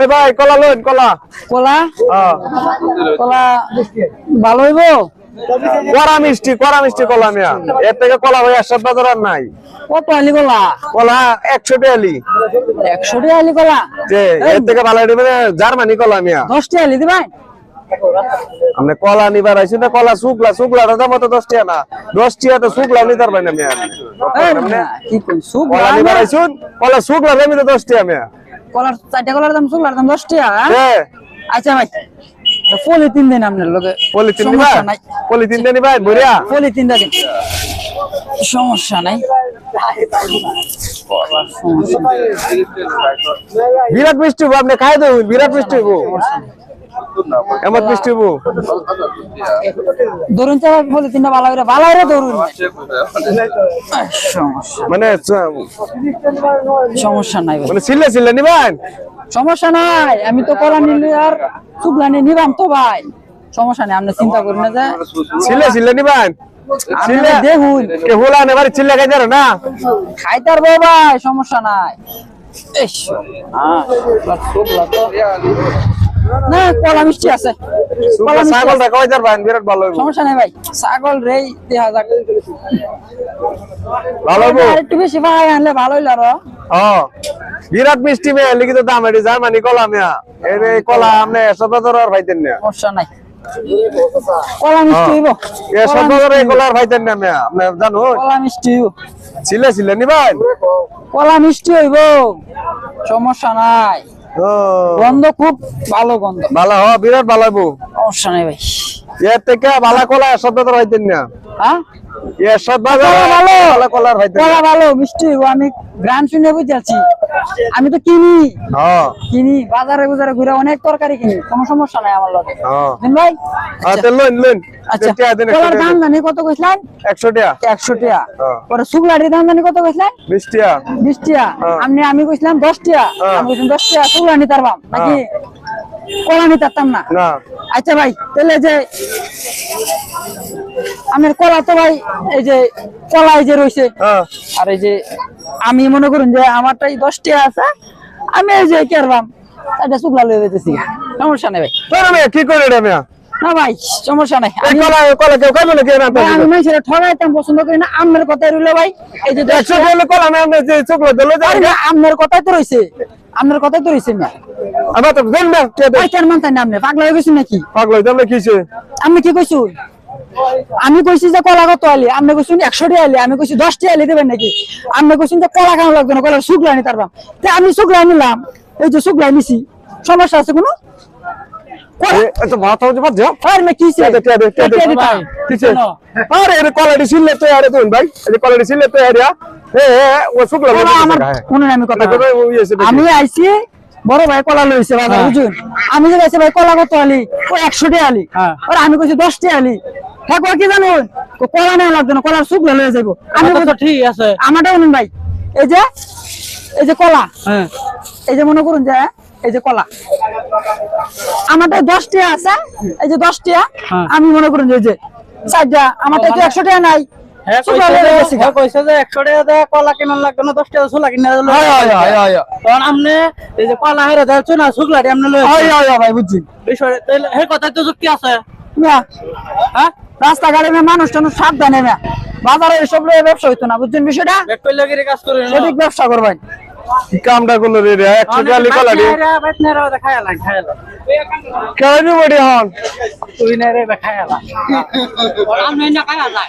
এ ভাই কলা লইন কলা কলা হ্যাঁ কলা ভালো হইবো কড়া মিষ্টি কলা মিয়া এর থেকে কলা ভাই আসার বাজার আর নাই কত আলি কলা কলা 100 টাকা আলি 100 টাকা আলি কলা যে এর থেকে ভালো দিবেন জার্মানি কলা মিয়া 10 টাকা আলি দিবেন আপনি কলা নিবার আইছেন না কলা শুকলার দাম তো 10 টাকা না 10 টাকা তো শুকলা নিতে পারবেন না মিয়া কি কই সুপ কলা নিবার আইছেন কলা শুকলা দাম তো 10 টাকা মিয়া কলার 4টা কলার দাম শুকলার দাম 10 টাকা হ্যাঁ আচ্ছা ভাই পলিথিন দেন আপনার লগে পলিথিন নিবা পলিথিন দেন নিবা বড়িয়া পলিথিন দেন সমস্যা নাই বিরাট মিষ্টি হবো আপনি খাই দেবেন বিরাট মিষ্টি হবো এমন মিষ্টি হবো ধরুন তো পলিথিনটা ভালো করে ধরুন মানে সমস্যা নাই ভাই মানে ছিলে নিবেন সমস্যা নাই আমি তো কলা নিলে আর শুকলা নিয়ে নিবাম তো ভাই সমস্যা নেই আপনি চিন্তা করেন না যে ছিলে নিবেন দেখুন কে হোলা নেবার ছিলে খাই যারা না খাইতার বউ ভাই সমস্যা নাই শুকলা তো না কলা মিষ্টি আছে ছাগলটা কয় যাবেন বিরাট ভালো হইব সমস্যা নাই ভাই ছাগল রে দেখা যাক ভালো হইব একটু বেশি ভাই আনলে ভালো হইল আরো বিরাট মিষ্টি মেয়ে লিখিত দাম এটি জার্মানি কলা মিয়া এই কলা আপনি 100 আর পাইতেন না সমস্যা নাই কলা মিষ্টি হইব 100 এই কলা আর পাইতেন না মিয়া আপনি জানো কলা মিষ্টি হইব ছিলে নিবেন কলা মিষ্টি হইব সমস্যা নাই গন্ধ খুব ভালো গন্ধ ভালো হ বিরাট ভালো হইব সমস্যা নাই ভাই এর থেকে ভালো কলা 100 আর পাইতেন না হ্যাঁ এর সব ভালো কলা আর পাইতেন কলা ভালো মিষ্টি হইব আমি গ্রাম শুনে বুঝাচ্ছি আমি তো কিনি বাজারে ঘুরে অনেক তরকারি কিনি কোনো সমস্যা নাই আমার লগে দিন ভাই আচ্ছা লইন আচ্ছা কলার দাম জানি কত কইছিলেন 100 টাকা 100 টাকা পরে শুকলাটির দাম জানি কত কইছিলেন 20 টাকা 20 টাকা আমি কইছিলাম 10 টাকা আমি কইছিলাম 10 টাকা শুকলা নিতে পারবাম নাকি কলা নিতে পারতাম না আচ্ছা ভাই তাহলে যে আমার কলা তো ভাই এই যে কলা এই যে রইছে আর এই যে আমি মনে করুন যে আমারটাই 10 টাকা আছে আমি এই যে কেরবাম এটা শুকলা লয়ে যেতেছি সমস্যা নাই ভাই তোর আমি কি করে রে মিয়া না ভাই সমস্যা নাই কলা কেউ খাবে না কেউ না আমি মানুষের ঠগাইতাম পছন্দ করি না আমার কথাই রইলো ভাই এই যে 100 টাকা কলা না আপনি যে চকলে দিলে আমার কথাই তো রইছে আপনার কথাই তো রইছে না আমার তো দেন না ভাই কেন মানতেন না আপনি পাগলা হয়ে গেছেন নাকি পাগল হইতাম না কিছে আমি কি কইছি আমি কইছি যে কলা কত আলি আপনি কইছেন 100 টাকা আলি আমি কইছি 10 টাকা আলি দেবেন নাকি আপনি কইছেন যে কলা কেন লাগবে না কলা শুকলা নি তারবা তে আমি শুকলা নিলাম এই যে শুকলা নিছি সমস্যা আছে কোনো এত মাথা হচ্ছে বাদ যাও আর মে কিছে কিছে আরে এর কোয়ালিটি ছিলে তো আরে তুই ভাই এই কোয়ালিটি ছিলে তো আরে ও শুকলা আমার কোন আমি কথা আমি আইছি বড় ভাই কলা লইছে বাবা বুঝুন আমি যে কইছি ভাই কলা কত আলি ও 100 টাকা আলি আর আমি কইছি 10 টাকা আলি হ্যাঁ কি জানো কলা না লাগবে না কলার শুকলা লয়ে যাইবো আমি তো ঠিক আছে আমারটা শুনুন ভাই এই যে কলা এই যে মনে করুন যে এই যে কলা আমারটা 10 টাকা আছে এই যে 10 টাকা আমি মনে করুন যে চারটা আমারটা তো 100 টাকা নাই কইছে যে 100 টাকা দেয় কলা কেমন লাগবে না 10 টাকা শুকলা কিনা তখন আপনি এই যে কলা হেরে যাচ্ছ না শুকলাটি আপনি লয়ে ভাই বুঝছি বিষয় তাহলে এই কথাই তো যুক্তি আছে হ্যাঁ রাস্তাঘাটে মানুষ টানুষ সাবধানে না বাজারে এসব লয়ে ব্যবসা হইতো না বুঝছেন বিষয়টা কাজ করে সঠিক ব্যবসা করবেন কি কামটা করলো রে 100 টাকা কলা রে খায়ালা কেন বড়ি হন তুই না রে খায়ালা আমি না খায়ালা